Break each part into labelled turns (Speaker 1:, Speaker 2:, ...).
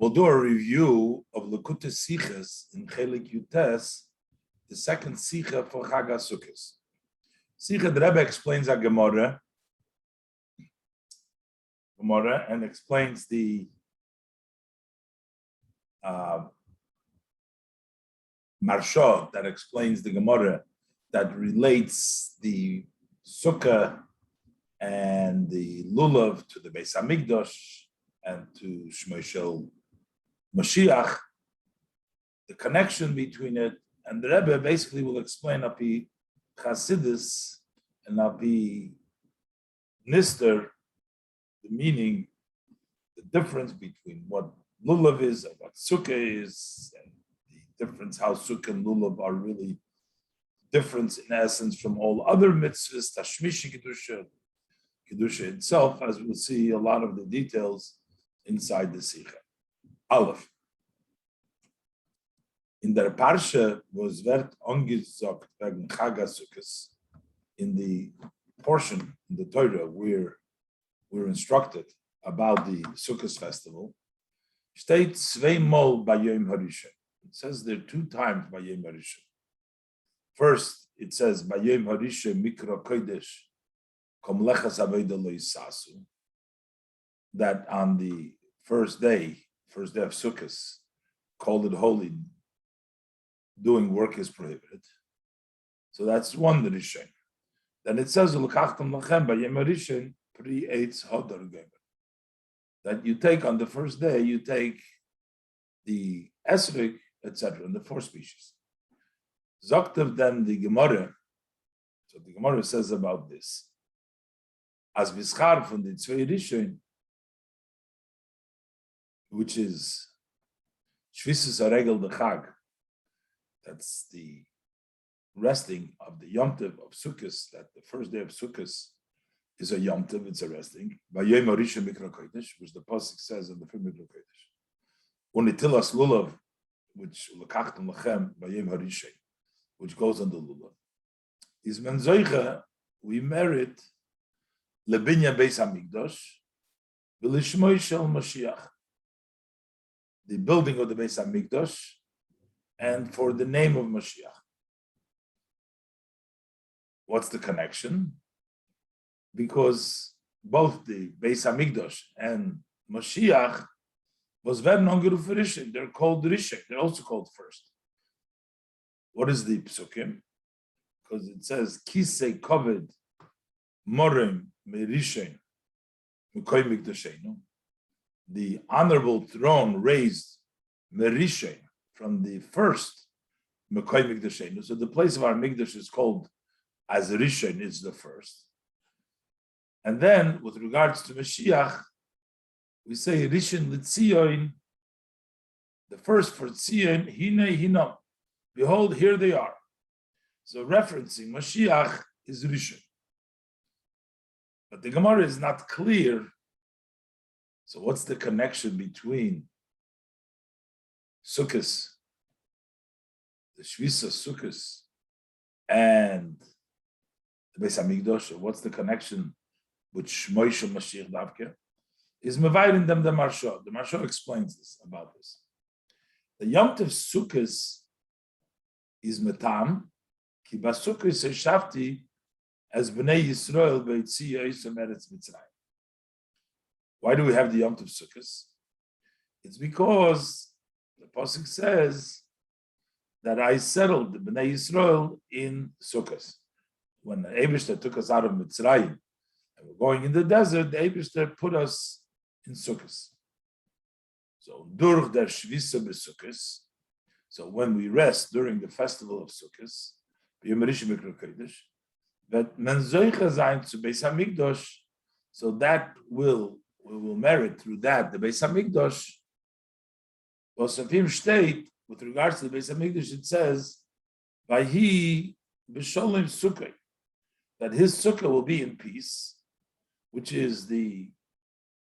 Speaker 1: We'll do a review of Lekutei Sichas in Chelek Yutes, the second sicha for Chag Hasukkos. Sicha, the Rebbe explains a Gemara and explains the Marsha that explains the Gemara that relates the Sukkah and the Lulav to the Beis Hamikdash and to Shmoshel Mashiach, the connection between it, and the Rebbe basically will explain Api Chasidus and Api Nister, the meaning, the difference between what Lulav is and what Sukkah is, and the difference how Sukkah and Lulav are really different in essence from all other mitzvahs, Tashmishi Kedusha itself, as we'll see a lot of the details inside the sicha. Aleph. In der Parsha was wird angesagt wegen Chag Hasukkos, in the portion in the Torah where we're instructed about the Sukkot festival, steht zweimal bei Yom Harishon. It says there 2 times by Yom Harishon. First, it says by Yom Harishon Mikra Kodesh Kom Lechas Aveda Lo Yisasu, that on the first day of Sukkot, called it holy, doing work is prohibited. So that's one Rishon. Then it says L'kachtam Lachem by Yom Harishon Pri Eitz Hodar Geber, that you take on the first day, you take the esrog, etc., and the 4 species. Zoktav then the Gemara, so the Gemara says about this, as Vischar from the Tzvei Rishon, which is Shvisus Aregel the Chag, that's the resting of the Yom Tov of Sukkot, that the first day of Sukkot is a Yom Tov, it's a resting, by Yom Harishon Mikra Kodesh, which the Pasuk says in the film Mikra Kodesh. Unitilas Lulav, which L'kachtam Lachem by Yom Harishon, which goes on the Lulav. Is Menzoicha, we merit Lebinya Beis Hamikdash, V'lishmoi Shel Mashiach, the building of the Beis Hamikdash, and for the name of Mashiach. What's the connection? Because both the Beis Hamikdash and Mashiach was werden angerufen Rishon. They're called Rishon. They're also called first. What is the psukim? Because it says Kisei Koved Morim Merishon Mekoi Mikdashenu. The honorable throne raised Merishon from the first Mekoi Mikdashenu. So the place of our Mikdash is called as Rishon, is the first. And then, with regards to Mashiach, we say Rishon L'Tzion, the first for Tzion, Hine Hinam. Behold, here they are. So referencing Mashiach is Rishon. But the Gemara is not clear. So what's the connection between Sukkos, the Shvisa Sukkos, and the Beis Hamikdash? What's the connection with Shmoy Mashiach Davke? Is mevayin them the Marsha. The Marsha explains this about this. The Yom Tov Sukkos is metam ki basukos shafti as bnei Yisrael beitziya Yisrael Eretz Mitzrayim. Why do we have the Yom Tov Sukkos? It's because the pasuk says that I settled the bnei Yisrael in Sukkos. When the Eibishter took us out of Mitzrayim and we're going in the desert, the Eibishter put us in Sukkos. So durch der Shvisa beSukkos. So when we rest during the festival of Sukkos, Yom Harishon Mikra Kodesh, that men zoicha zayin to Beis Hamikdash, so that we will merit through that the Beis Hamikdash. Was of him state with regards to the Beis Hamikdash, it says, "Vayhi b'sholem sukkah," that his sukkah will be in peace, which is the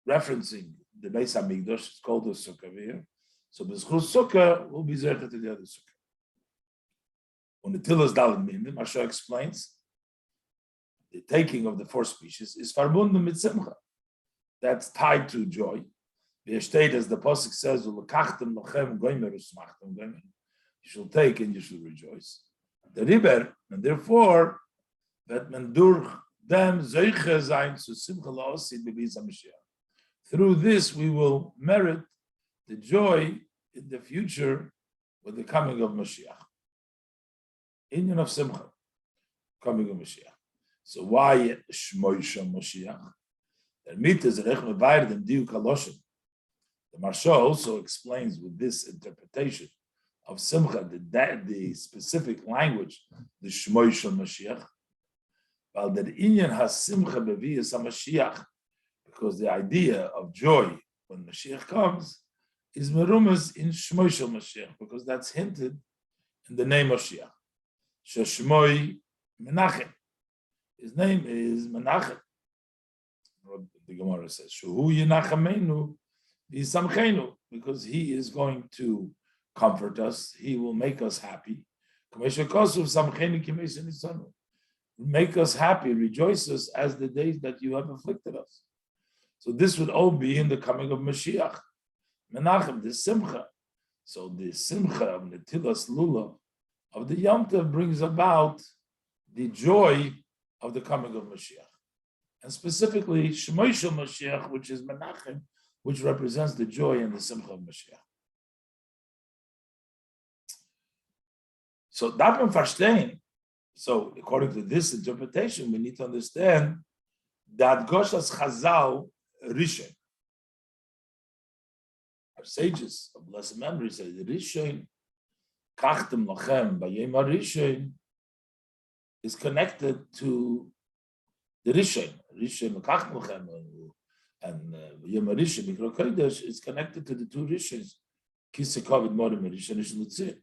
Speaker 1: referencing the Beis Hamikdash. It's called the sukkah here. So b'zchus sukkah will be zerta to the other sukkah. When the Tilas Dalet Minim, Marsha explains, the taking of the 4 species is verbunden mit simcha. That's tied to joy. The state, as the pasuk says, you shall take and you shall rejoice. The riber, and therefore, that men durch them zeiche sein zu simcha la'osid b'biz HaMashiach. Through this, we will merit the joy in the future with the coming of Mashiach. Inyan of simcha, coming of Mashiach. So why Shmoisha Mashiach? The Marsha also explains with this interpretation of simcha, the specific language, the Shmoisha Mashiach, while the Inyan has simcha beviyas HaMashiach, because the idea of joy when Mashiach comes is merumas in Shmoisha Mashiach, because that's hinted in the name of Mashiach. Sheshmoi Menachem. His name is Menachem. The Gemara says, Shuhu Yenachemenu V'Yisamchenu, because he is going to comfort us. He will make us happy. Make us happy, rejoice us as the days that you have afflicted us. So this would all be in the coming of Mashiach. Menachem, the simcha. So the simcha of Netilas Lulav of the Yom Tov brings about the joy of the coming of Mashiach. And specifically, Shmoisha Mashiach, which is Menachem, which represents the joy and the simcha of Mashiach. So, darf man verstehen. So, according to this interpretation, we need to understand that Goshas Chazal Rishon. Our sages of blessed memory say the Rishon, Kachtem Lachem, Bayem Rishon, is connected to the Rishon. Rishon, Kachtem Lachem, and Bayem Rishon, Mikro Kodesh, is connected to the two Rishons, Kisekavid Morim, Rishon, Rishon Lutzir.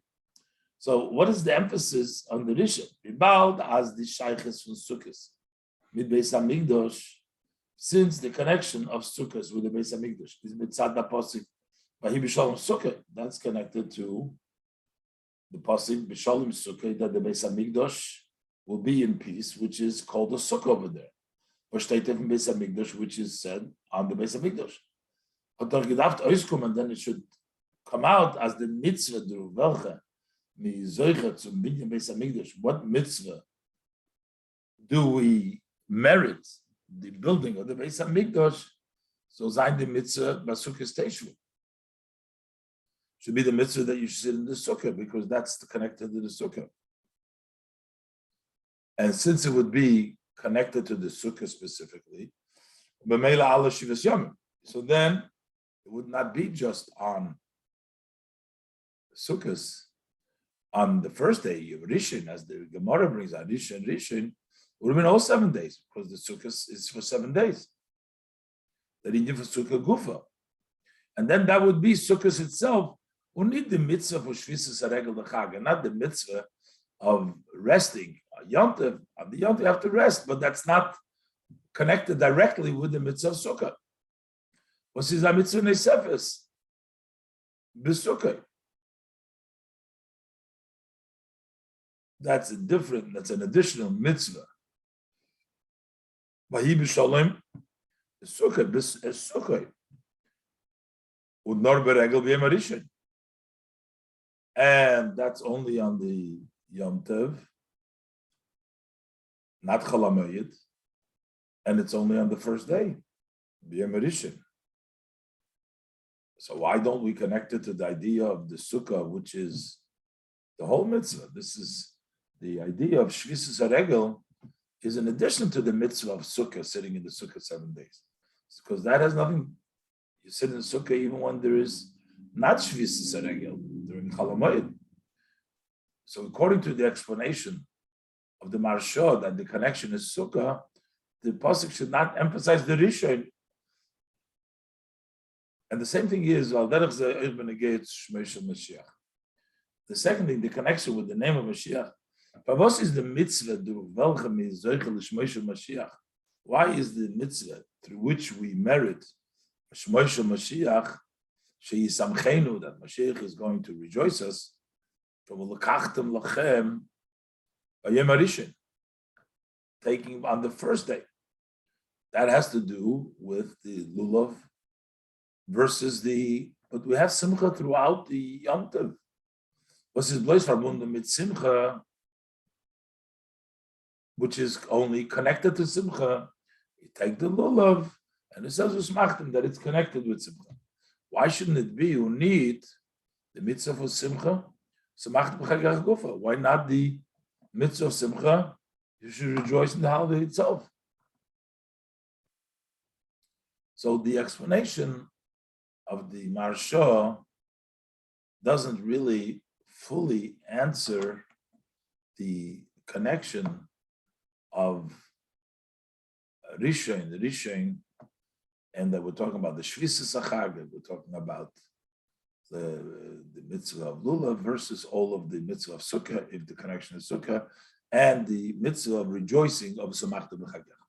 Speaker 1: So, what is the emphasis on the Rishon? Ribald as the Shayches from Sukkos, with Beis HaMikdash, since the connection of Sukkos with the Beis HaMikdash is mitzad the pasuk Vahi b'Shalom Sukkah, that's connected to the pasuk b'Shalom Sukkah that the Beis HaMikdash will be in peace, which is called the Sukkah over there. Or stated in Beis HaMikdash, which is said on the Beis HaMikdash. But and then it should come out as the mitzvah du welche mi zoicha zum binyan Beis HaMikdash. What mitzvah do we merit? The building of the Beis HaMikdash, so zayin the mitzvah basukkah station. Should be the mitzvah that you should sit in the sukkah, because that's connected to the sukkah. And since it would be connected to the sukkah specifically, b'meila ala shivas yomim, so then it would not be just on sukkahs on the first day of Rishon, as the Gemara brings out Rishon, would have been all 7 days, because the sukkah is for 7 days. The Indian for sukkah gufa. And then that would be sukkah itself, who need the mitzvah for shvisas haregel the Chag, and not the mitzvah of resting. Yom Tov, on the Yom Tov you have to rest, but that's not connected directly with the mitzvah of sukkah. What is a mitzvah nesefes? B'sukkah. That's an additional mitzvah. Vahi b'Shalom Sukkah, Sukkah. Udnor beregel b'yem harishon. And that's only on the Yom Tov, not Chol HaMoed, and it's only on the first day, b'yem harishon. So why don't we connect it to the idea of the Sukkah, which is the whole mitzvah? This is the idea of Shvisas HaRegel is in addition to the mitzvah of Sukkah, sitting in the Sukkah 7 days. Because that has nothing, you sit in the Sukkah even when there is not Shvisas HaRegel, during Chol HaMoed. So according to the explanation of the Marsha, that the connection is Sukkah, the pasuk should not emphasize the Rishon. And the same thing is, the second thing, the connection with the name of Mashiach. But what is the mitzvah? Why is the mitzvah through which we merit Shmoisha Mashiach, that Mashiach is going to rejoice us, taking on the first day? That has to do with the lulav versus but we have simcha throughout the Yom Tov. Was is blois verbunden mit simcha, which is only connected to simcha. You take the lulav, and it says usmachtim that it's connected with simcha. Why shouldn't it be you need the mitzvah of simcha? Why not the mitzvah of simcha? You should rejoice in the holiday itself. So the explanation of the Maharsha doesn't really fully answer the connection of the Rishon, and that we're talking about the Shvisas Chag, we're talking about the mitzvah of Lulav versus all of the mitzvah of Sukkah, if the connection is Sukkah, and the mitzvah of rejoicing of Samachta B'Chagach.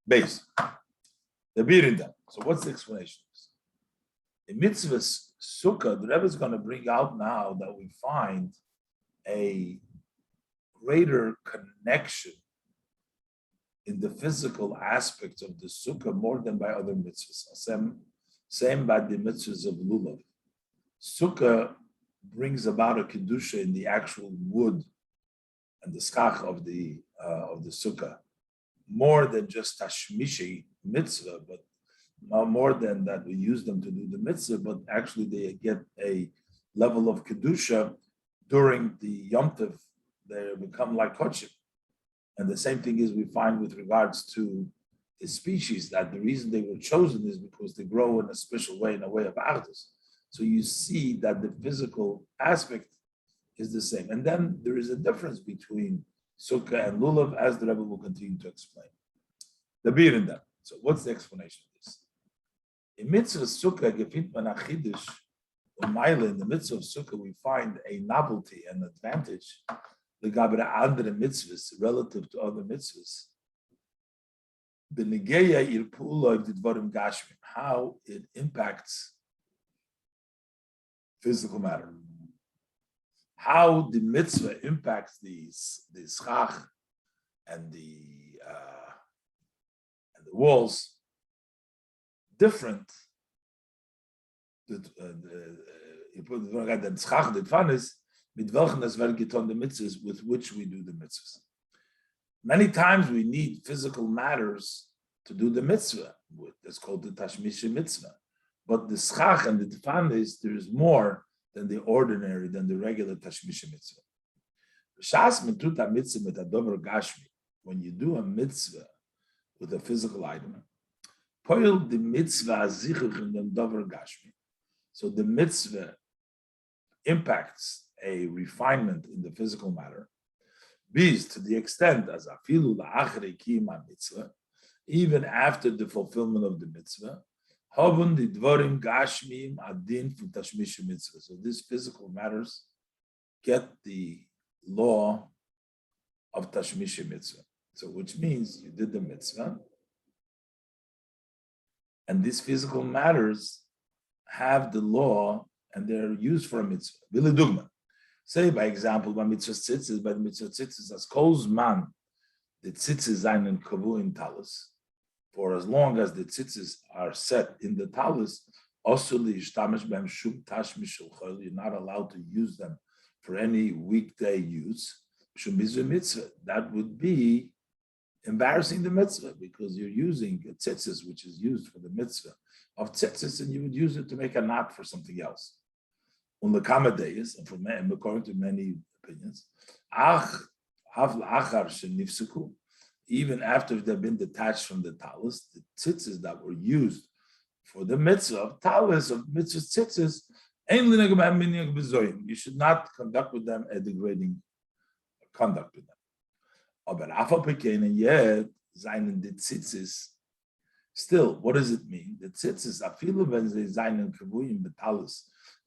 Speaker 1: Base. The Birinda. So what's the explanation? In mitzvah Sukkah, the Rebbe is going to bring out now that we find a greater connection in the physical aspects of the Sukkah more than by other mitzvahs. Same by the mitzvahs of Lulav. Sukkah brings about a kedusha in the actual wood and the skach of the Sukkah, more than just tashmishi mitzvah, but more than that we use them to do the mitzvah, but actually they get a level of kedusha during the Yom Tov. They become like kochim. And the same thing is we find with regards to the species, that the reason they were chosen is because they grow in a special way, in a way of achdus. So you see that the physical aspect is the same. And then there is a difference between Sukkah and Lulav, as the Rebbe will continue to explain. The beer in that. So what's the explanation of this? In mitzvah Sukkah, gefit man achidush, in the mitzvah of Sukkah, we find a novelty and advantage andere mitzvahs relative to other mitzvahs. How it impacts physical matter. How the mitzvah impacts the Chag and the walls different. You put the Chag, the Tfanis, mit welchen das werden getan, the mitzvahs with which we do the mitzvahs. Many times we need physical matters to do the mitzvah. That's called the tashmishi mitzvah. But the schach and the tfanis, there is more than the ordinary, than the regular tashmishi mitzvah. When you do a mitzvah with a physical item, so the mitzvah impacts a refinement in the physical matter, to the extent as afilu la'achre kiyama mitzvah, even after the fulfillment of the mitzvah, havun the dvarim gashmim adin for tashmish mitzvah. So these physical matters get the law of tashmish mitzvah. So which means you did the mitzvah, and these physical matters have the law and they're used for a mitzvah. Vilidugma. Say, by example, by the mitzvah tzitzis, as kol's man, the tzitzis zayin and kavu in talus. For as long as the tzitzis are set in the talus, also you're not allowed to use them for any weekday use. That would be embarrassing the mitzvah, because you're using a tzitzis, which is used for the mitzvah of tzitzis, and you would use it to make a knot for something else. On the Kamadayas, and according to many opinions, even after they've been detached from the talus, the tzitzis that were used for the mitzvah of talus, of mitzvah tzitzis, you should not conduct with them a degrading conduct with them. And yet, still, what does it mean? The tzitzis,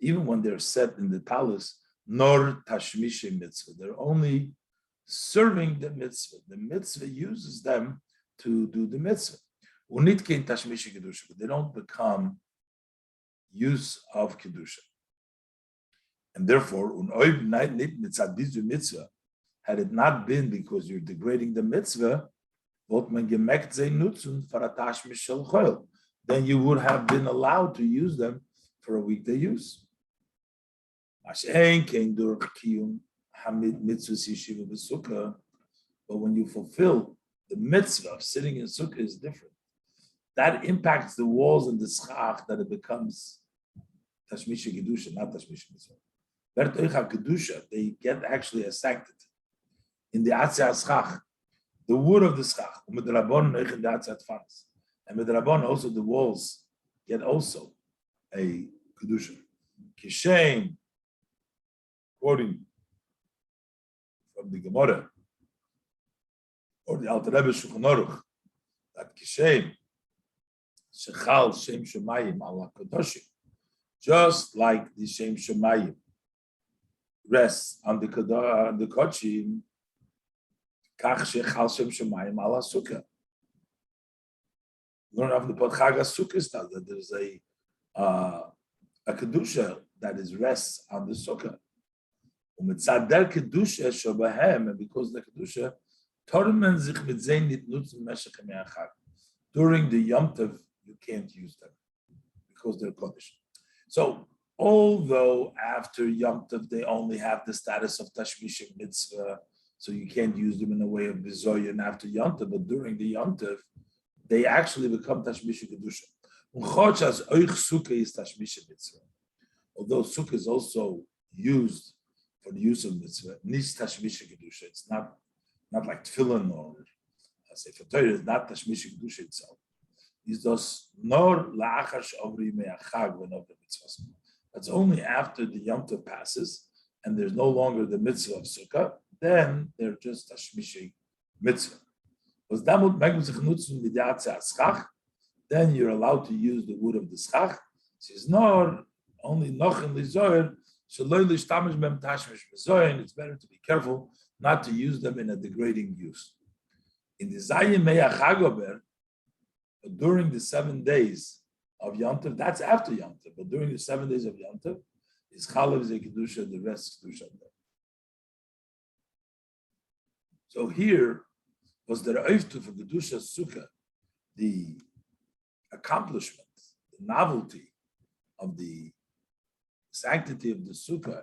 Speaker 1: even when they're set in the talus, nor tashmishe mitzvah, they're only serving the mitzvah. The mitzvah uses them to do the mitzvah. But they don't become use of kedusha. And therefore, had it not been because you're then you would have been allowed to use them for a weekday use. But when you fulfill the mitzvah of sitting in sukkah is different. That impacts the walls and the schach that it becomes tashmisha kedusha, not tashmisha mitzvah. Kedusha, they get actually a sanctity in the atzah schach, the wood of the schach. And with the rabban also the walls get also a kedusha. Kishem, quoting from the Gemara or the Alter Rebbe Shulchan Aruch, that Kishem shechal shem shemayim ala kadoshim, just like the shem shemayim rests on the kodesh, kach shechal shem shemayim ala sukkah. Learn of the Chag Hasukkos that there's a kedusha that is rests on the sukkah. And because the kedusha during the Yom Tov you can't use them because they're kodesh. So although after Yom Tov they only have the status of tashmish mitzvah, so you can't use them in a way of bizoyin after Yom Tov, but during the Yom Tov they actually become tashmish kedusha. Although sukkah is also used for the use of mitzvah, nis tashmish kedusha. It's not like tefillin or sefer Torah. It's not tashmish kedusha itself. It's those nor la'achar she'ovri me'achag v'nov mitzvah. That's only after the Yom Tov passes and there's no longer the mitzvah of sukkah. Then they're just tashmish mitzvah. Then you're allowed to use the wood of the schach. Says no, only noch in lizoyer. It's better to be careful not to use them in a degrading use. In the Zayim Me'achagober, during the 7 days of Yom Tov, that's after Yom Tov, but during the 7 days of Yom Tov, is Chalav Kedusha, the rest Kedusha. So here was the Ra'iftu for Kedusha Sukkah, the accomplishment, the novelty of the sanctity of the sukkah.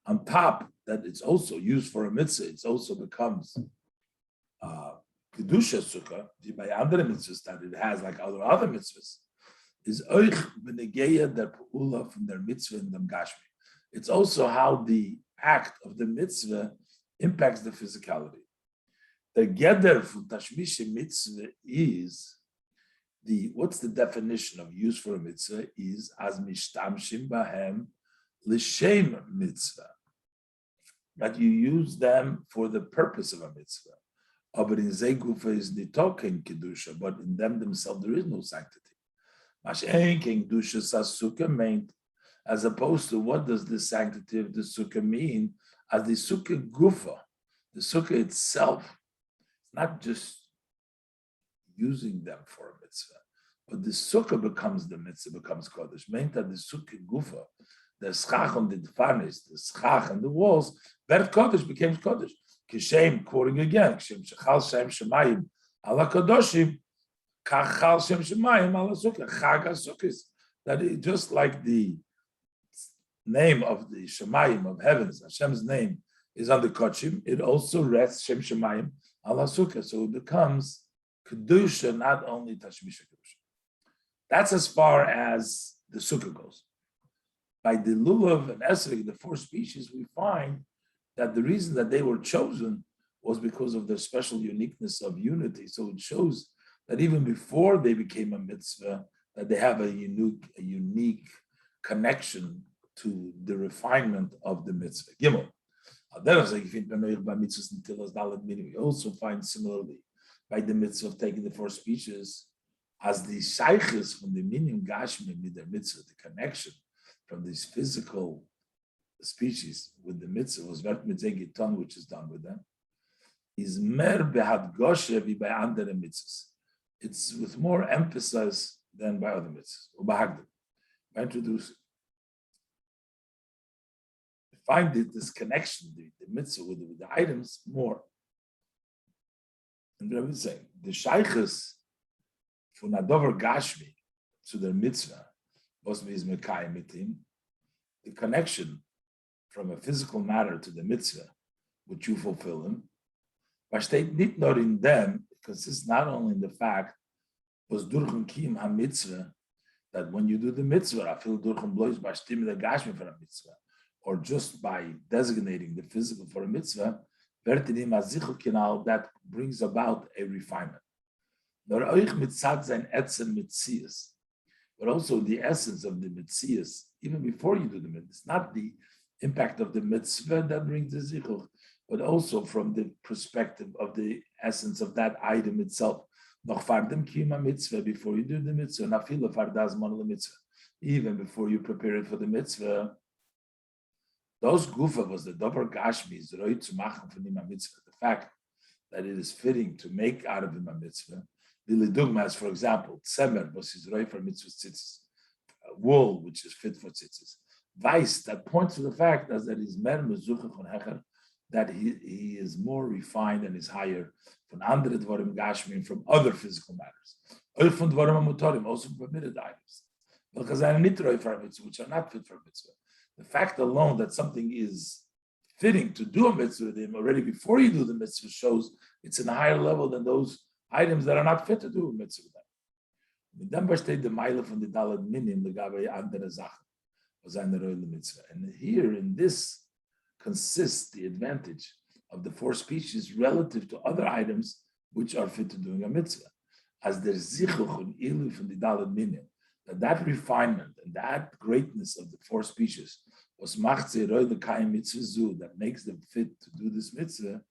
Speaker 1: On top, that it's also used for a mitzvah, it also becomes kedusha sukkah by other mitzvahs that it has like other mitzvahs. Is oich b'negeya der pu'ula from their mitzvah in them gashmi. It's also how the act of the mitzvah impacts the physicality. The geder from tashmish mitzvah is what's the definition of use for a mitzvah is as mishtamshim bahem l'shem mitzvah, that you use them for the purpose of a mitzvah. But in zegufa is nitoken kedusha, but in them themselves there is no sanctity. Mashen kedusha sukkah meant, as opposed to what does the sanctity of the sukkah mean? As the sukkah gufa, the sukkah itself, not just using them for a mitzvah, but the sukkah becomes the mitzvah, becomes kodesh. Meant that the sukkah gufa, the schach on the dfanis, the schach on the walls, that kodesh became kodesh. Kishem, quoting again, Kishem shechal shem shemayim ala kadoshim, kachal shem shemayim ala sukkah, Chag Hasukkos. That it, just like the name of the shemayim of heavens, Hashem's name is on the kodesh, it also rests shem shemayim ala sukkah. So it becomes kedusha, not only tashmisha kedusha. That's as far as the sukkah goes. By the lulav and esrog, the 4 species, we find that the reason that they were chosen was because of their special uniqueness of unity. So it shows that even before they became a mitzvah, that they have a unique connection to the refinement of the mitzvah. Gimel. We also find similarly by the mitzvah of taking the 4 species as the shaykhs from the minim gashmi with their mitzvah, the connection from this physical species with the mitzvah was vert mitzegiton, which is done with them, is mer behad goshe vi by andere mitzvahs. It's with more emphasis than by other mitzvahs. Ubahagdim. I introduce it. Find this connection, the mitzvah with the items more. And the Rebbe is saying the shaykhs von Adover Gashmi to the mitzvah, the connection from a physical matter to the mitzvah, which you fulfill him, but nicht nur in them, because it's not only in the fact was durchum kiyum ha-mitzvah, that when you do the mitzvah, I feel durchum blois bashtim the gashmi for a mitzvah, or just by designating the physical for a mitzvah, that brings about a refinement. But also the essence of the mitzias, even before you do the mitzvah, it's not the impact of the mitzvah that brings the zichuch, but also from the perspective of the essence of that item itself. Before you do the mitzvah, even before you prepare it for the mitzvah, those gufa was the dober gashmi, the fact that it is fitting to make out of him a mitzvah. As for example, tzemer was his roy for mitzvah tzitzis, wool which is fit for tzitzis. Vice that points to the fact as that he's mer mezuchach on hecher, that he is more refined and is higher from andere dvarim gashmi, from other physical matters. From dvarim amutorim, also from permitted items, because I need roy for mitzvah, which are not fit for mitzvah. The fact alone that something is fitting to do a mitzvah with him already before you do the mitzvah shows it's in a higher level than those items that are not fit to do a mitzvah with them. And here in this consists the advantage of the four species relative to other items which are fit to doing a mitzvah. As the zichuch and ilu from the dalad minim, that refinement and that greatness of the four species was machze roy the kaim mitzvah zu, that makes them fit to do this mitzvah,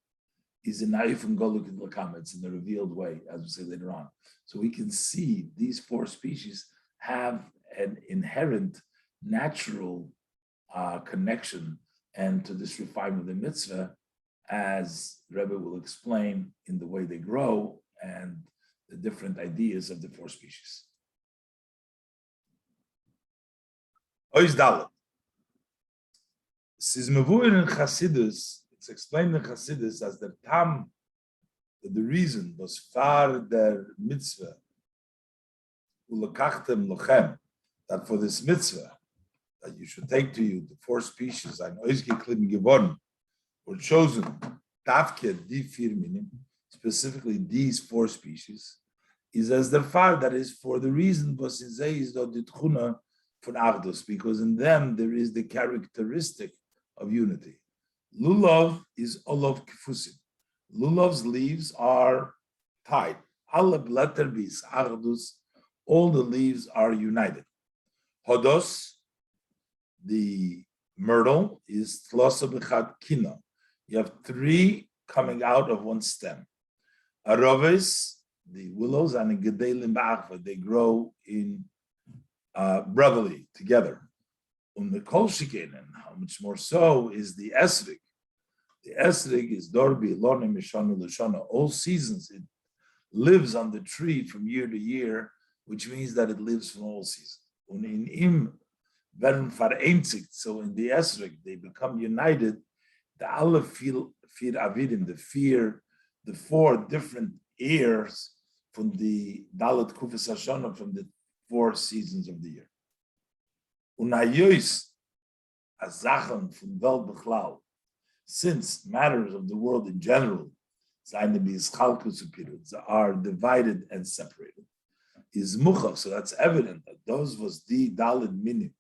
Speaker 1: is in naif and goluk in lakam. It's in the revealed way, as we say later on. So we can see these four species have an inherent natural connection and to this refinement of the mitzvah, as Rebbe will explain in the way they grow and the different ideas of the four species. Ois Dalet. In Chassidus, it's explained in Chassidus as the tam, that the reason was far der mitzvah, ulakachtem lochem, that for this mitzvah, that you should take to you the four species, ein oisgeklim gewon, were chosen, tafke di vier minim, specifically these four species, is as the far, that is for the reason was in zei is do dit chuna for Avdos, because in them there is the characteristic of unity. Lulav is olav kifusim. Lulav's leaves are tied. Alle blätter bis Avdos, all the leaves are united. Hodos, the myrtle, is tlosa b'chad kina. You have three coming out of one stem. Aroves, the willows, and in gedelim ba'achva, they grow in brotherly together. The kol shiken, and how much more so is the esrig. The esrig is dorbi lorne mishanu l'shana. All seasons it lives on the tree from year to year, which means that it lives from all seasons. Und in im werden vereinzigt. So in the esrig they become united. The alle vier avidim, the four different ears from the dalet kufas hashana, from the 4 seasons of the year. Unayos azachan from Welt bechlal, since matters of the world in general are divided and separated, is muchach. So that's evident that those was the dalid minim,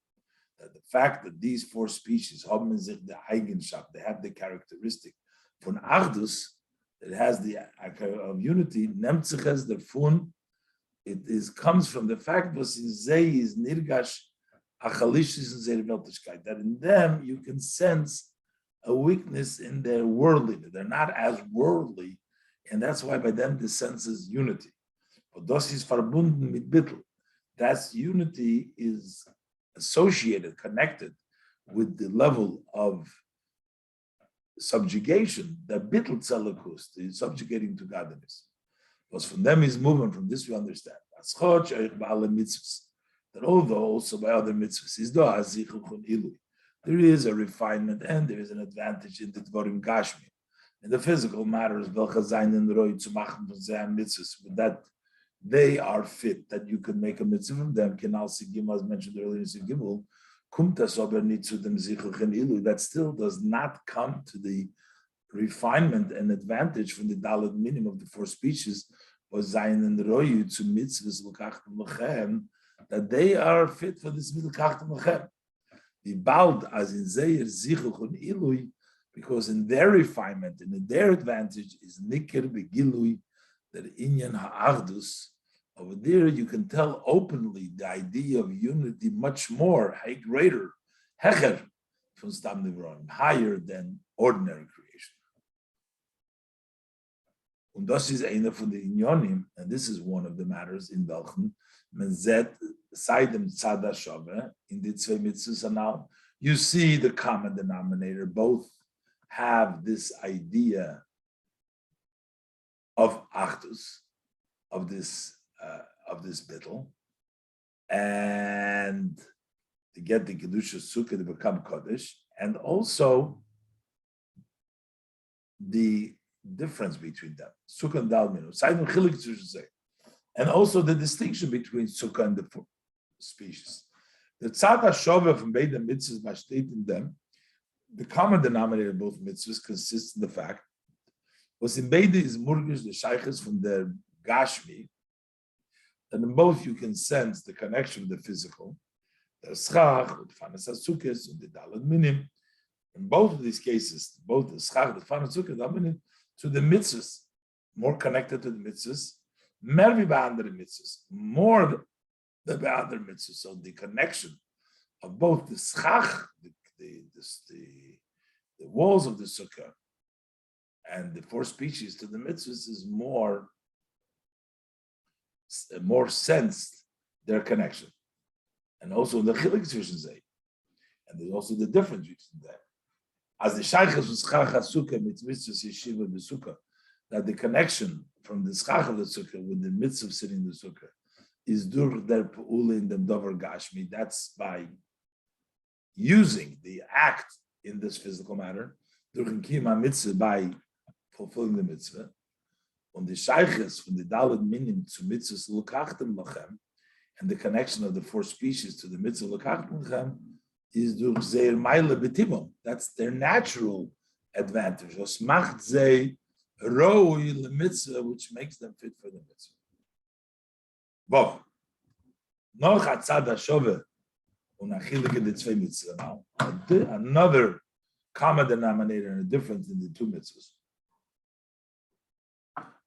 Speaker 1: that the fact that these 4 species haben sich the Eigenschaft, they have the characteristic von Achdus, it has the of unity, nimmt sich es davon. It comes from the fact that is nirgash that in them you can sense a weakness in their worldliness. They're not as worldly, and that's why by them the sense is unity. But das is verbunden mit bittel. That's unity is associated, connected with the level of subjugation, the bittel tzelakus, the subjugating to godliness. Because from them is movement, from this we understand. That although also by other mitzvahs, there is a refinement and there is an advantage in the dvarim gashmi. In the physical matters, with that they are fit, that you can make a mitzvah from them. Kenal Sigim, as mentioned earlier in Sigimul, Kumtas Ober Nitzudem Zichuch and Ilu, that still does not come to the refinement and advantage from the Dalet minim of the four species, was Zayin and Royu to mitzvahs L'kachtem Lachem, that they are fit for this L'kachtem Lachem. The Bald, as in Zeir, Zichuch and Ilui, because in their refinement and in their advantage is Nikir Begilui, that Inyan Ha'achdus. Over there, you can tell openly the idea of unity much more, greater, Hecher, from Stam Nivroim, higher than ordinary creation. Und das ist einer von den Inyonim, and this is one of the matters in welchen man seit dem Tzad HaShoveh, in the zwei mitzvahs now, you see the common denominator. Both have this idea of Achdus, of this bittul, and to get the Kedusha Sukkah to become Kodesh, and also the difference between them, Sukkah and Dalminu, and also the distinction between Sukkah and the species. The Tzad HaShoveh from Beid mitzvahs bashtet in them, the common denominator of both mitzvahs consists in the fact was in Beid is Murgish, the Shaykhs from the Gashmi, and in both you can sense the connection with the physical, the Chag, the Fanas Hasukkos, and the Dalet Minim. In both of these cases, both the Chag, the Fanas Hasukkos, the Minim, to the mitzvahs, more connected to the mitzvahs, more than the other mitzvahs. So the connection of both the Chag, the walls of the Sukkah, and the four species to the mitzvahs is more sensed their connection. And also in the Chelek Zay. And there's also the difference between them. As the Shaykhas was Chag HaSukkah, mitzvahs yeshiva b'sukkah, that the connection from the Chag of the Sukkah with the mitzvah sitting in the Sukkah is dur der pe'ula in the Dover Gashmi. That's by using the act in this physical matter, durch kima mitzvah, by fulfilling the mitzvah. On the Shaykhas from the Dalet Minim to mitzvahs L'kachtem Lachem, and the connection of the four species to the mitzvah L'kachtem Lachem is durch Zeir Meile B'timum. That's their natural advantage. Os macht zei roi l'mitzvah, which makes them fit for the mitzvah. Both. Noch Tzad HaShoveh unachilike the zwei mitzvah now. Another common denominator and a difference in the two mitzvahs.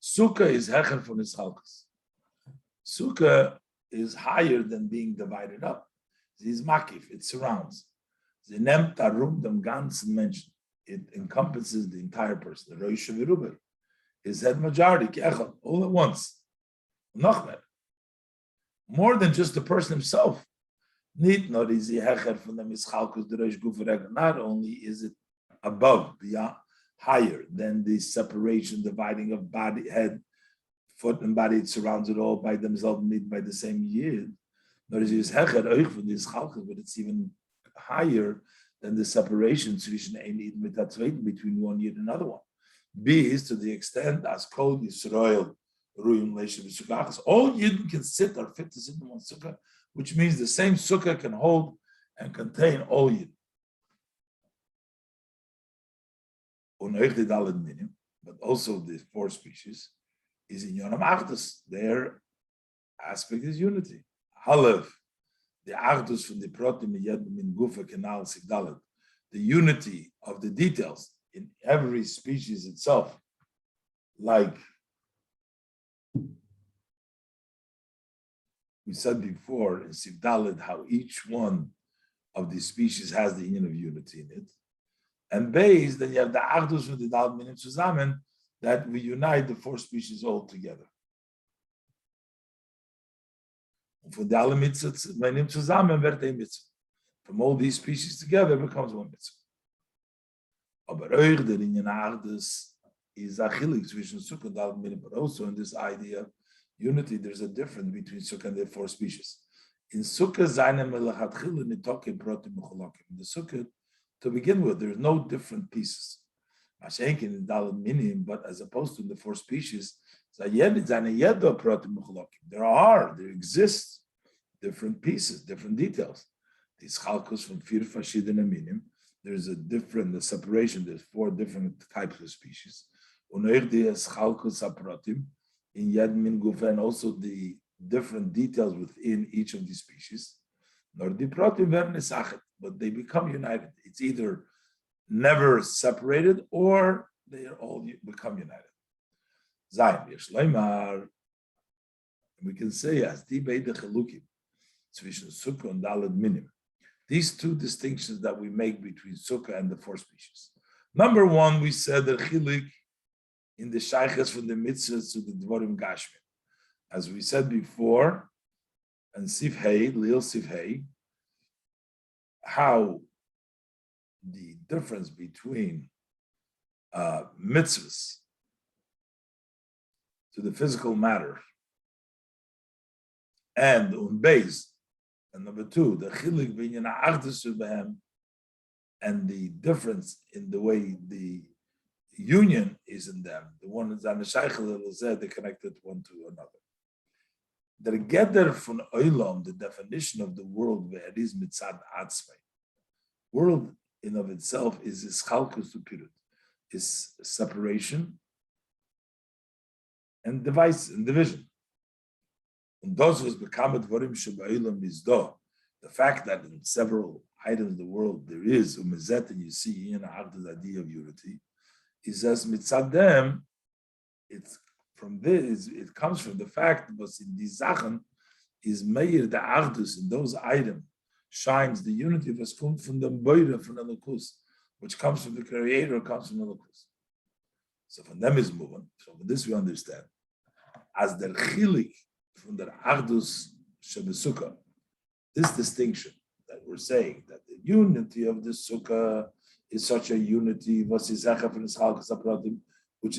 Speaker 1: Sukkah is hecher from his Chelek. Sukkah is higher than being divided up. It is makif, it surrounds. The nemt arum dem ganzen Menschen. It encompasses the entire person. The Rosh Virubah, his head majority, kechad, all at once. Noch more than just the person himself. Not is he hecher from the mischalkus the Rosh Gufareg. Not only is it above, beyond, higher than the separation, dividing of body, head, foot, and body. It surrounds it all by themselves, made by the same yid. Nor is it hecher oich from this chalkus, but it's even higher than the separation between one yid and another one. B is to the extent as kol Yisrael ruim leishav sukkahs. All yid can sit or fit to sit in one sukkah, which means the same sukkah can hold and contain all yid. But also the four species is in Yonam Achdus. Their aspect is unity. Halev, the Achdus from the Protim min Gufa Canal Sigdalet, the unity of the details in every species itself, like we said before in Sigdalet, how each one of these species has the union of unity in it. And base, then you have the Achdus from the Dalet Minim Zusammen, that we unite the four species all together. From all these species together becomes one mitzvah. Aber euch der in Achdus is a chilek between Sukkah and Dalet Minim, but also in this idea of unity, there's a difference between Sukkah and the four species. In Sukkah, in the Sukkah, to begin with, there's no different pieces. But as opposed to the four species, there exists different pieces, different details. These chalkos from vier verschiedene minim. There's a separation. There's four different types of species. In yad min gufa, and also the different details within each of these species. But they become united. It's either never separated or they all become united. We can say as these two distinctions that we make between sukkah and the four species. Number one, we said that chilik in the shayches from the mitzvahs to the dvorim gashmi. As we said before, and sifhei, lil sifhei, how the difference between mitzvahs to the physical matter and unbeis, and number two, the chilik binyan ha'achdus behem, and the difference in the way the union is in them. The one is on the shaychel elazeh, they connected one to another. The gather from olam, the definition of the world where it is mitzad atzmei. World in of itself is ischalkus to pirut, is separation and division. And those who become dvorim sheba'ilam is do. The fact that in several items of the world there is umezet, and you see in the idea of unity, is as mitzadem. It's from this. It comes from the fact that in the zachen is meir the achdus in those items shines the unity of from the boire from the lukus, which comes from the Creator, comes from the lukus. So from them is moving. So with this we understand as the chilik from the achdus shebesukkah. This distinction that we're saying that the unity of the sukkah is such a unity, which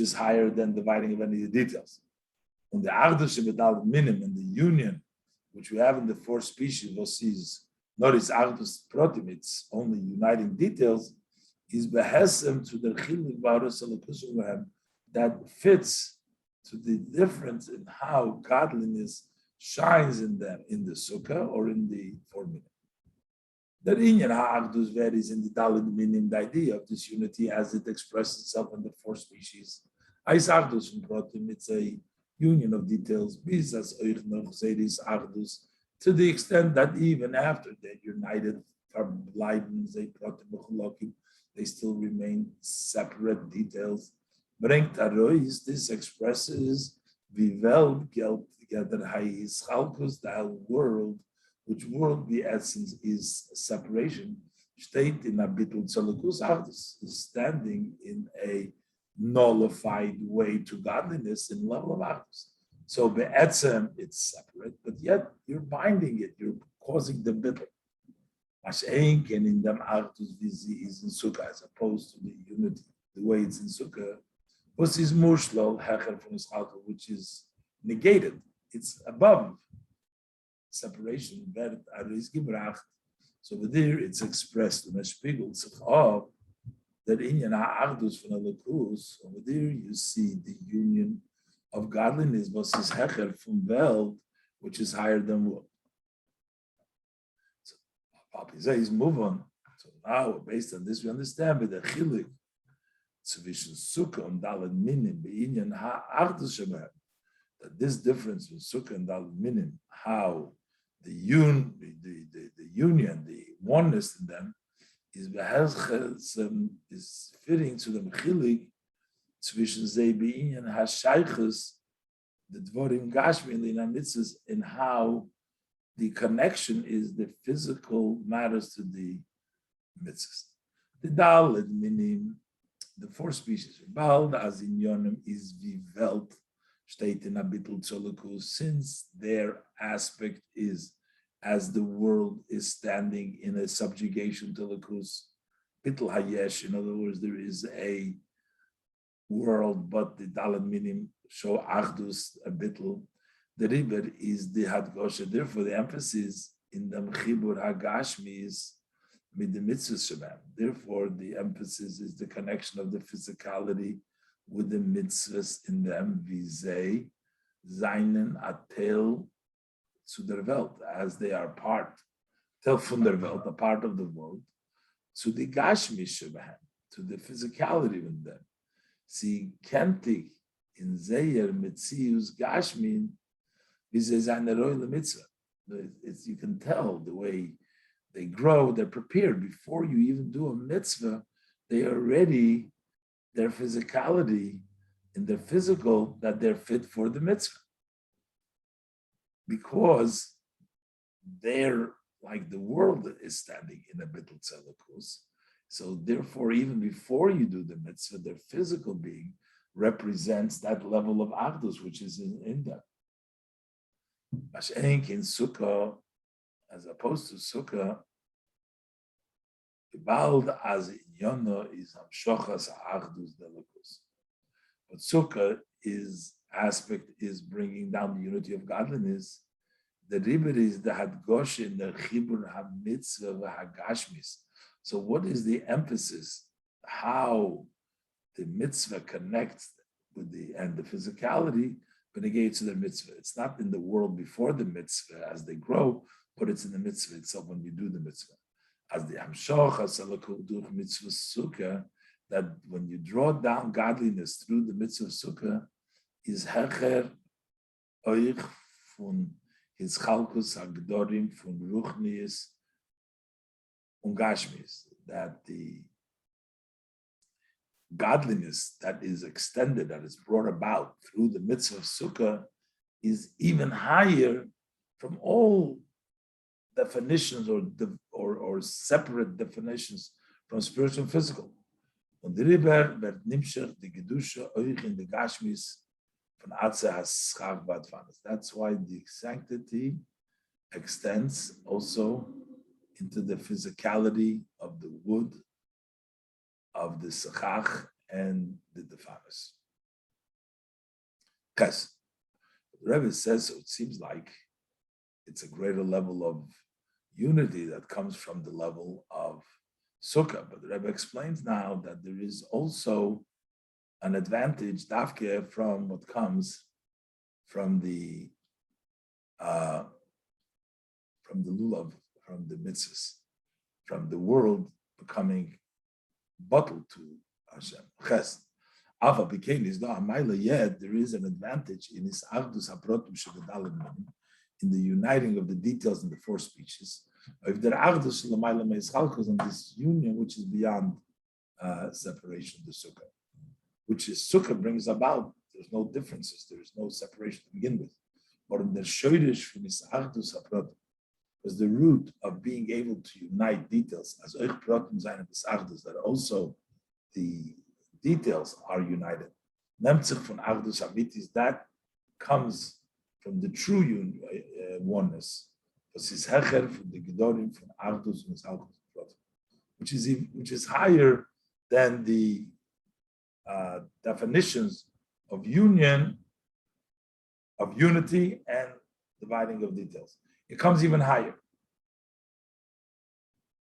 Speaker 1: is higher than dividing of any of the details. And the Agdus minim and the union, which we have in the four species, not is Agdus Protim, it's only uniting details, is behesem to the Chilik that fits to the difference in how godliness shines in them, in the sukkah or in the four minim. The inyan ha'achdus varies in the daled minim, the idea of this unity as it expresses itself in the four species. Ais achdus from protim, it's a union of details. Bisas oich noch seris achdus, to the extent that even after they're united, they still remain separate details. Bringt arois, this expresses the Welt gelt together ha'is chalkus, the whole world, which world the essence is separation, state in a bittul tzalakus achdus, is standing in a nullified way to godliness in level of achdus. So be'etzem, it's separate, but yet you're binding it, you're causing the bittul. Mashenken in them achdus vizi is in sukkah, as opposed to the unity, the way it's in sukkah, was is mushlal hecher from his chalkus, which is negated, it's above separation, so over there it's expressed in a spiegel that in Achdus from the Lukus, over there you see the union of godliness versus Hecher from Welt, which is higher than what. So Papi says move on. So now based on this we understand with the Chilik zwischen Sukkah and Daled Minim be'inyan ha'achdus shebehem, that this difference with Sukkah and Daled Minim, how the union, the oneness in them is fitting to the mechilik zwischen ze beinyan hashaychus, the dvorim gashmi and the mitzvahs, in how the connection is the physical matters to the mitzvahs. The daled minim, the four species, bald as in yonim is vivelt, state in a bittul tzolukus, since their aspect is as the world is standing in a subjugation to lukus, bittul hayesh. In other words, there is a world, but the daled minim show achdus a bittul. The river is the hadgosha. Therefore, the emphasis in the mechibur hagashmi is mit the mitzvah shabam. Therefore, the emphasis is the connection of the physicality with the mitzvahs in them, wie seinen atel zu der Welt, as they are part, tel von der Welt, a part of the world, zu the gashmish shabam, to the physicality in them. Sie kentig in Zeyer Metzius Gashmin, wie sie seine Roile Mitzvah. You can tell the way they grow, they're prepared. Before you even do a mitzvah, they are ready, their physicality in their physical, that they're fit for the mitzvah. Because they're like the world is standing in a bittul tzelakus. So therefore, even before you do the mitzvah, their physical being represents that level of achdus, which is in them. Mashenk in sukkah, as opposed to sukkah, Bald as yono is hamshochas achdus delakus. But sukkah aspect is bringing down the unity of godliness. The riber is the hadgosh in the chibur hamitzvah v'hagashmis. So what is the emphasis? How the mitzvah connects with the physicality, but negates to the mitzvah. It's not in the world before the mitzvah as they grow, but it's in the mitzvah itself when you do the mitzvah. As the hamshoch hasalakul durch mitzvah sukkah, that when you draw down godliness through the mitzvah sukkah, is hecher oich von his chalkus hagdorim von ruchnius ungashmis, that the godliness that is extended, that is brought about through the mitzvah of sukkah, is even higher from all definitions or separate definitions from spiritual and physical. Und darüber wird nimshach die Gedusha euch in the Gashmis von Atze has Chag Badfanes. That's why the sanctity extends also into the physicality of the wood, of the sicha and the defanis. Because the Rebbe says, so it seems like it's a greater level of unity that comes from the level of sukkah. But the Rebbe explains now that there is also an advantage, dafke, from what comes from the lulav, from the mitzvahs, from the world becoming bottled to Hashem. Ches. Ava became is not a yet. There is an advantage in his ardus haprotum shegedalim, in the uniting of the details in the four speeches. If there ardus l'mayla meis chalkos, and this union which is beyond separation, the sukkah, which is sukkah brings about. There's no differences. There is no separation to begin with. But in the shoydish from his ardus haprotum was the root of being able to unite details, as euch protum sein bis ardus, that also the details are united. Nemtzich von ardus amitis, that comes from the true oneness. Was is hecher from the gedorim from ardus and salkus, which is higher than the definitions of union, of unity, and dividing of details. It comes even higher.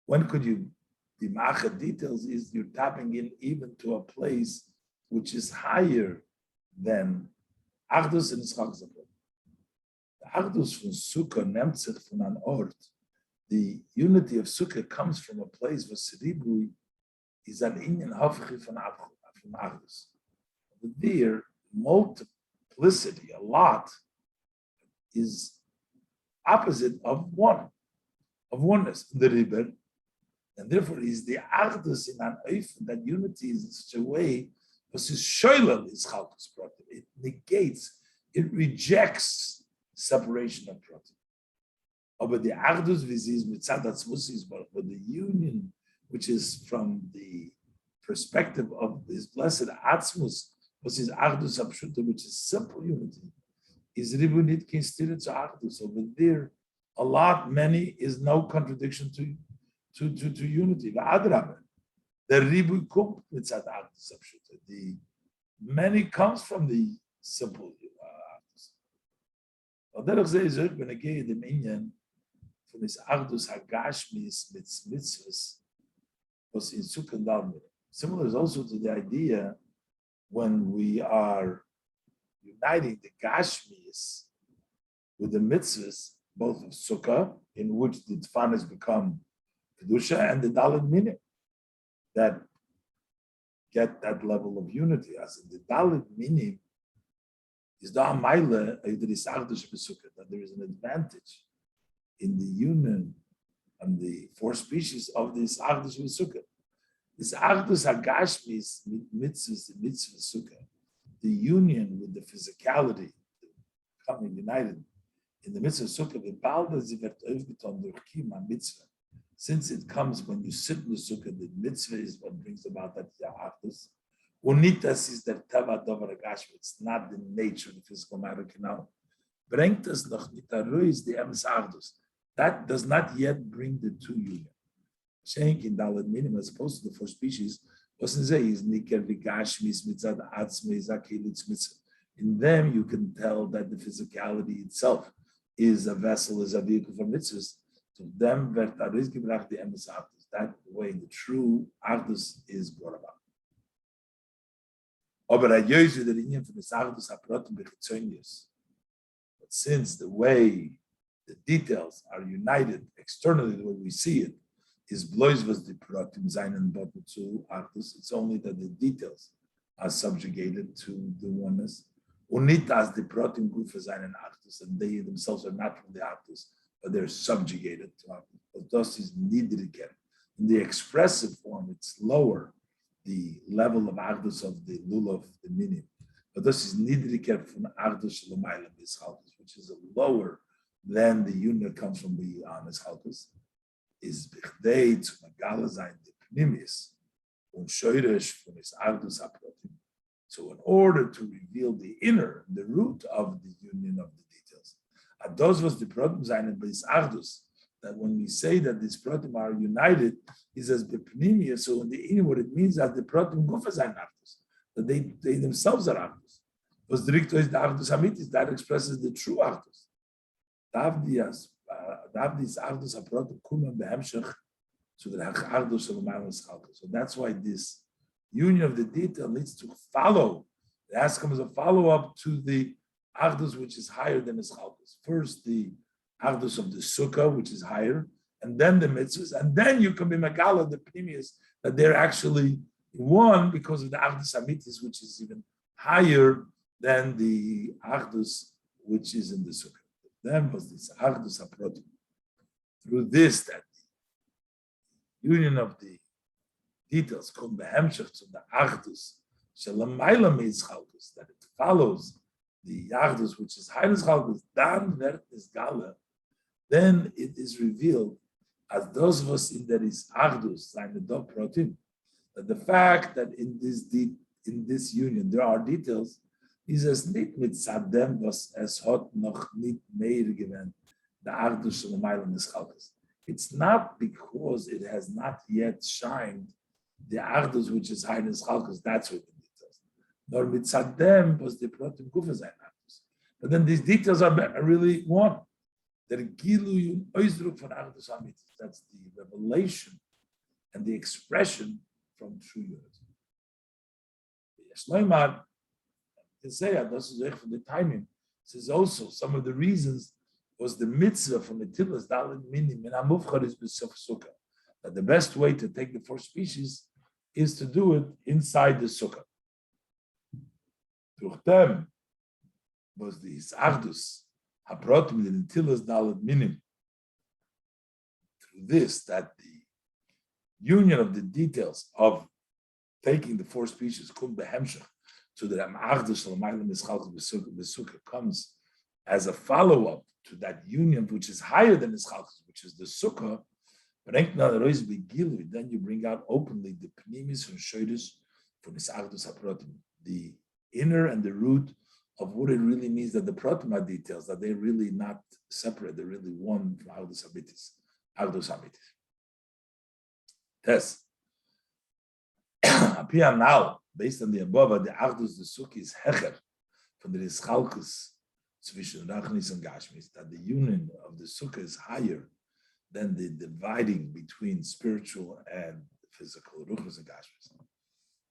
Speaker 1: When could you be ma'achad details? Is you're tapping in even to a place which is higher than achdus and ischach zapot. The achdus from sukkah nemtzich from an ort. The unity of sukkah comes from a place where seribui is an inyan hafchi from achdus. But there, multiplicity, a lot, is opposite of oneness, the riber, and therefore is the achdus in an eif, that unity is in such a way, because his shoylel is chalkus pratim. It negates, it rejects separation of pratim. But the achdus vizis mitzadat musis, but the union, which is from the perspective of his blessed atzmus, was his achdus abshuta, which is simple unity, is ribunit kinstirit to achdus. Over there, a lot, many is no contradiction to unity. The ribu kum mitzat achdus abshuta. The many comes from the simple achdus. from this Achdus Hagashmis mitzvahs was in Sukkah Dalmir. Similar is also to the idea when we are uniting the Gashmis with the mitzvahs, both of Sukkah, in which the Tfanas become Kedusha, and the Dalit Minim, that get that level of unity. As in the Dalit Minim is the Amaila, that there is an advantage in the union and the four species of this Achdus Sukkah. This Achdus Hagashmis mitzvahs, the mitzvah Sukkah, the union with the physicality, becoming united in the mitzvah Sukkah, since it comes when you sit in the Sukkah, the mitzvah is what brings about that Achdus. Unitas is that Tava Dover Hagashmi, it's not the nature of the physical matter. Bringt es noch nicht is the Emes Achdus. That does not yet bring the two union. Shenk in Dalet Minim, as opposed to the four species, in them you can tell that the physicality itself is a vessel, is a vehicle for mitzvahs. To them, that way the true Achdus is brought about. But since the way the details are united externally, the way we see it, is blois was the pratim zayin and bottom to Achdus. It's only that the details are subjugated to the oneness. Unit as the pratim gufa zayin and Achdus, and they themselves are not from the Achdus, but they're subjugated to Achdus. But thus is needed again. In the expressive form, it's lower the level of Achdus of the lulav, the minim. But this is needed again from Achdus Shalomayla Mischalkus, which is lower than the union that comes from the Mischalkus. Is bichdei to magala zayin the pnimis und shoyresh from his Achdus hapratim. So, in order to reveal the inner, the root of the union of the details, those was the pratim zayin and his Achdus. That when we say that these pratim are united, is as bepnimia. So, in the inner, what it means that the pratim gufa zayin Achdus, that they themselves are Achdus. Was the rikto is the Achdus hamitis that expresses the true Achdus. Davdias. So that's why this union of the detail needs to follow. It has to come as a follow-up to the Achdus, which is higher than Mischalkus. First, the Achdus of the Sukkah, which is higher, and then the mitzvahs, and then you can be Megala, the Pnimius, that they're actually one because of the Achdus Amitis, which is even higher than the Achdus, which is in the Sukkah. Then was this Achdus HaProtim. Through this, that the union of the details come behemshach to the Achdus Shalamayla Mischalkus, that it follows the Achdus, which is high Mischalkus, Dan Vert is Gala, then it is revealed as those of us in that is Achdus, seine Dov Protim, that the fact that in this union there are details. Is es nicht mit Sadem, was es hat noch nicht mehr gewinnt, the Achdus Shalomayla Mischalkus. It's not because it has not yet shined the Achdus, which is high Mischalkus. That's what the details. Nor mit Sadem was the Protim Gufa sein Achdus. But then these details are really one. Der Gilui Oizdruk von Achdus Amitis. That's the revelation and the expression from true unity. Shloimar can say that this is for the timing. This is also some of the reasons was the mitzvah from the Tilas Dalit Minim and Amufchar is B'Sof Sukkah. That the best way to take the four species is to do it inside the Sukkah. Durch them was the Achdus Haprotim the Tilas Dalit Minim. Through this, that the union of the details of taking the four species kum behemshach, so that Achdus Shalomayla Mischalkus B'Sukkah comes as a follow-up to that union which is higher than Mischalkus, which is the Sukkah. Then you bring out openly the Pnimis and Shoydes for this Achdus HaProtim, the inner and the root of what it really means that the Protim are details, that they're really not separate, they're really one from Achdus Habitis. Achdus Habitis. Yes. Appear now. Based on the above, the Achdus, the Sukkah is Hecher from the Mischalkus zwischen Rachnis and Gashmis, that the union of the Sukkah is higher then the dividing between spiritual and physical, ruchos and gashmis,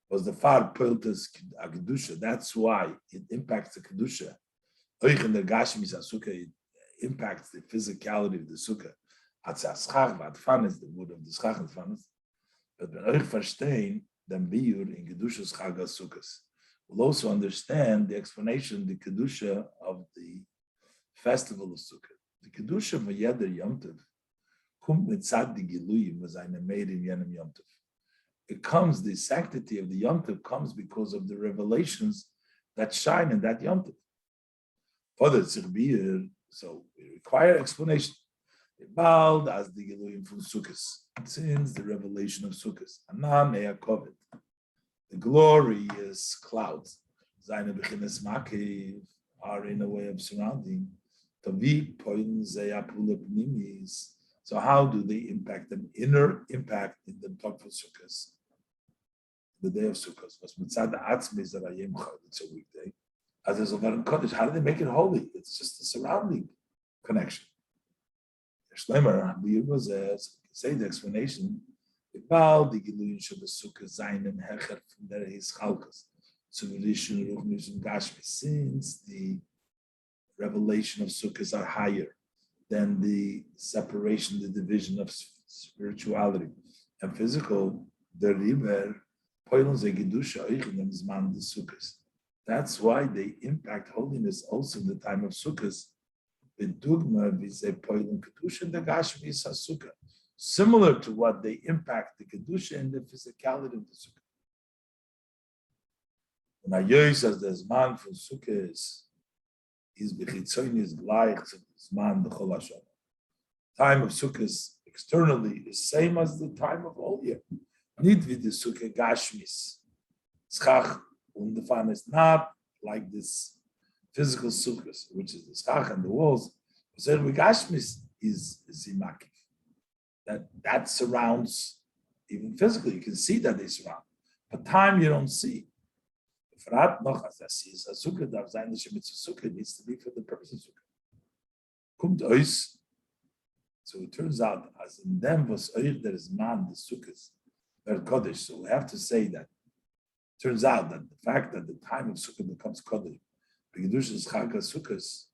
Speaker 1: was the far piltas kedusha. That's why it impacts the kedusha. Oich in the gashmis sukkah, it impacts the physicality of the sukkah. Atzas chag v'adfan is the wood of the schach and fanas. But when oich verstehen, then biur in kedushas chag sukkahs. We'll also understand the explanation, the kedusha of the festival of sukkah. The kedusha of Yeder Yom Tov kommt mit Tzad die Giluyim was eine made in Yenem Yom Tov. It comes, the sanctity of the Yom Tov comes because of the revelations that shine in that Yom Tov. For the Tzirbier, so we require explanation. Bald as the Giluyim from Sukkos, since the revelation of Sukkos. Anan Eyakovet. The glorious clouds, Zayne Bechines Makiv, are in a way of surrounding. So how do they impact them? Inner impact in the talk for Sukkos, the day of Sukkos. It's a weekday. As there's a Kodesh, how do they make it holy? It's just a surrounding connection. Shleimer, we say the explanation. Since the revelation of Sukkos are higher than the separation, the division of spirituality and physical, the river, that's why they impact holiness also in the time of Sukkos. Similar to what they impact the Kedusha and the physicality of the Sukkah. When Ayoy says there's man for Sukkos, is bechitzonis gleich to zman b'chol hashana. Time of Sukkos externally is same as the time of all year. Nid wie the Sukkah gashmis. Schach undefined is not like this physical Sukkos, which is the schach and the walls. So gashmis is zimakif. That surrounds even physically. You can see that they surround, but time you don't see. It needs to be for the purpose of sukkah. So it turns out, as in them was there is man the sukkahs, kodesh. So we have to say that. It turns out that the fact that the time of sukkah becomes kodesh, is chag sukkahs.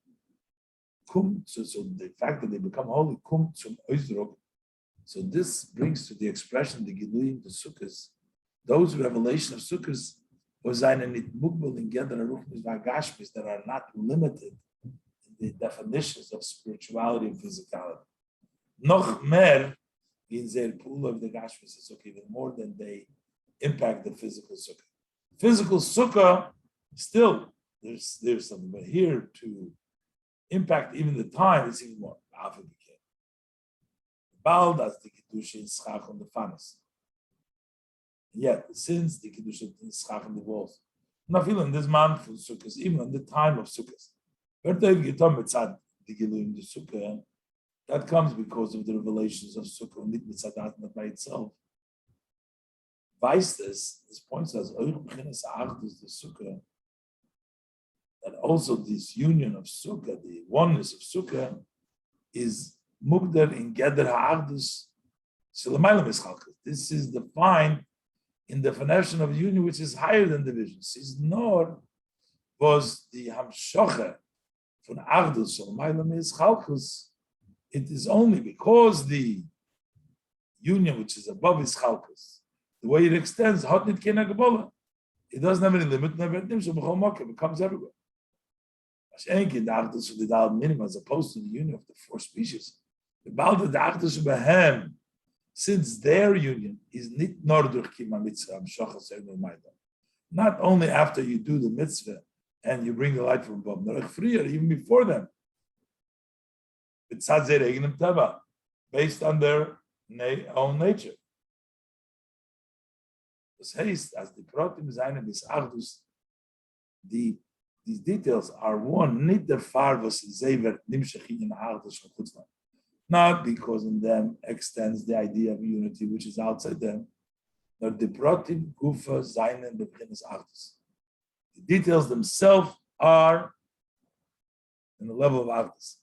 Speaker 1: So the fact that they become holy, kum zum oizrok. So this brings to the expression the giluyim the sukkahs. Those revelation of sukkahs was eine nit mugbel in gedra ruchnis v'agashmis that are not limited in the definitions of spirituality and physicality. Noch mer in their pool of the gashmis is okay, even more than they impact the physical sukkah. Physical sukkah still there's something, but here to impact even the time is even more. Bald as the kedusha is schach on the fanas. Yet, since the kedusha is schach on the walls, not feeling this man for sukkahs, even in the time of sukkahs. That comes because of the revelations of sukkah, not by itself. This points as the sukkah, that also this union of sukkah, the oneness of sukkah, is mugdar in Geder Ha'ardus Shalamaylam Eschalkas. This is defined in definition of union which is higher than division. Says nor was the Hamshocha from Ardus Shalamaylam Eschalkas. It is only because the union which is above Eschalkas, the way it extends, Hotnit Kena Gabola, it doesn't have any limit, it comes everywhere. As opposed to the union of the four species. Since their union is not only after you do the mitzvah and you bring the light from above, even before them, based on their own nature. As the protim zayin is ardus, these details are one, not because in them extends the idea of unity which is outside them, but the protim gufa zayin b'chinas ardus. The details themselves are in the level of ardus.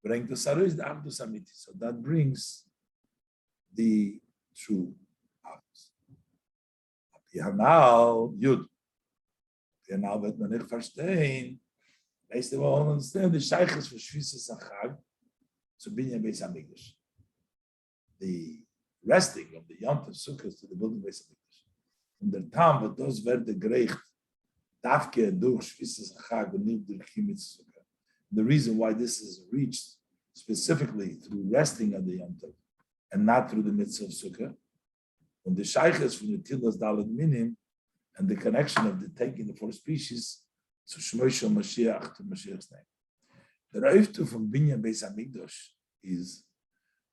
Speaker 1: bring the Saris, the Avdus Amiti. So that brings the true Avdus. Now, Yud. Now wird man nicht verstehen. Weißt du, wir wollen understand the Sheiches for Shvisas and Chag to Binyan Beis HaMikdash. The resting of the Yom Tov Sukkot to the building Beis HaMikdash. Und der Tam wird das werde gerecht Davke durch Shvisas and Chag und nicht durch Chimitz Sukkot. The reason why this is reached specifically through resting of the Yom Tov and not through the mitzvah of Sukkah. And the Sheiches from the Tilas Dalet Minim and the connection of the taking the four species to Shmoshel Mashiach to Mashiach's name. The Reiftu from Binyan Beis HaMikdash is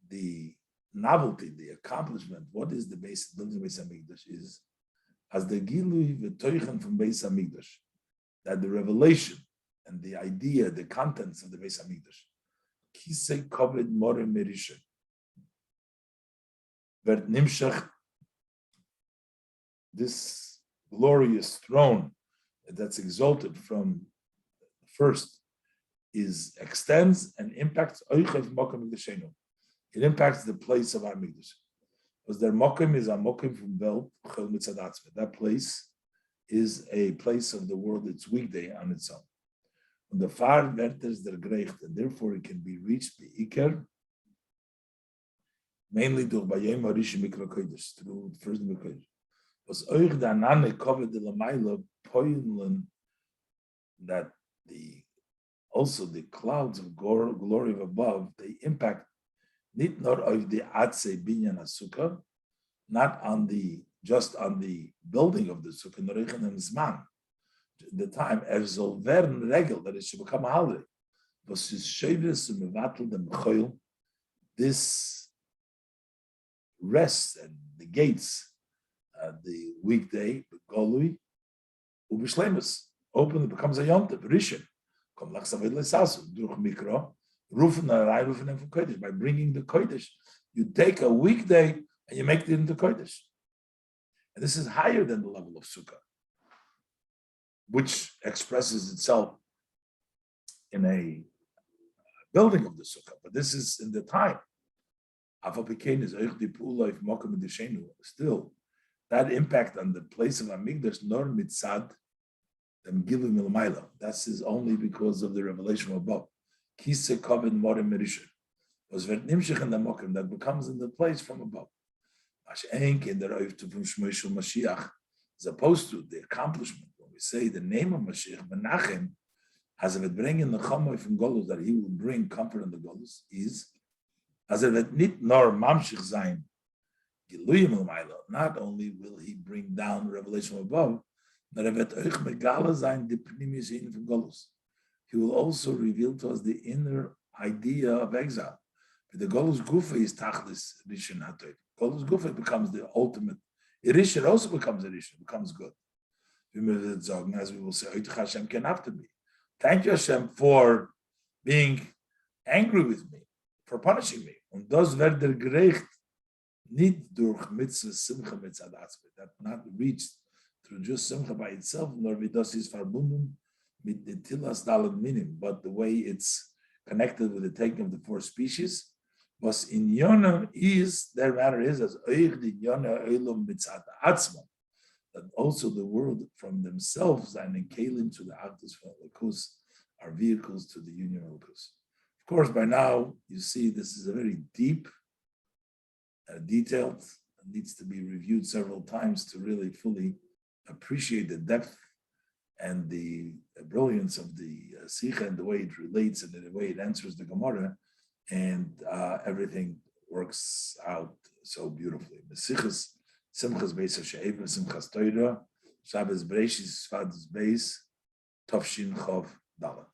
Speaker 1: the novelty, the accomplishment. What is the base building Beis HaMikdash is as the Gilui v'Toichen from Beis HaMikdash, that the revelation and the idea, the contents of the Beis HaMikdash, Kisei Koved More Merisha, Vert Nimshach, this glorious throne that's exalted from first extends and impacts Oichev Mokim Mikdashenu. It impacts the place of our Mikdash. Because their Mokim is a Mokim from Bel Chel Mitzadatzme. That place is a place of the world. It's weekday on its own. And the far verters der Greicht, and therefore it can be reached by Iker, mainly durch Bayem Harish Mikra Kodesh, through the first Mikra Kodesh. Was euch der Nane Kovet de la Maila poinlen that also the clouds of glory of above, they impact not nur auf the Atze Binyan HaSukkah, not just on the building of the Sukkah, nor in the Zman, the time, soll werden regel, that it should become a holiday. Was is Sheves and Mevatel the Mechoil, this rest and the gates, the weekday, the Golui, Ubishlemus, open, it becomes a Yom Tov, Rishon, Kom Lachsaved Lesasu, Durch Mikro, Rufen from Kodesh. By bringing the Kodesh, you take a weekday and you make it into Kodesh. And this is higher than the level of Sukkah, which expresses itself in a building of the Sukkah. But this is in the time. Still, that impact on the place of Amigdash, nor mitzad, them giving milmaila. That is only because of the revelation above. Kise koven morim merisha. Was vert nimshich in the mokim that becomes in the place from above. As ein in the Reiftu from Shmoshel Mashiach, as opposed to the accomplishment when we say the name of Mashiach Menachem, as it bring in the chamoy from Golus that he will bring comfort in the Golus is as it nit nor mamshich zayin giluyim l'mayla. Not only will he bring down revelation from above, but evet euch megala zayin the pnimis in from Golus. He will also reveal to us the inner idea of exile. The Golus Gufa is Tachlis Rishon Hatoy. Golus Gufa becomes the ultimate. Rishon also becomes a Rishon, becomes good. As we will say, Hashem can after me. Thank you, Hashem, for being angry with me, for punishing me. Und das wird der gerecht nicht durch Mitzvah Simcha Mitzad Atzme, that not reached through just Simcha by itself, nor wie das ist verbunden mit the Tilas Dalet Minim, but the way it's connected with the taking of the four species. Was in Yonah is, their matter is as Oich di Yonah Eilom Mitzad Atzma, that also the world from themselves and in Kalim to the Avdus Lakus are vehicles to the union of Lakus. Of course, by now you see this is a very deep, detailed, needs to be reviewed several times to really fully appreciate the depth and the brilliance of the sicha and the way it relates and the way it answers the Gemara, and everything works out so beautifully. The sichas, simchas beis ha'she'eva, simchas toira, Shabbos Bereishis, Shabbos Beis, Tov Shin Chov Dalet.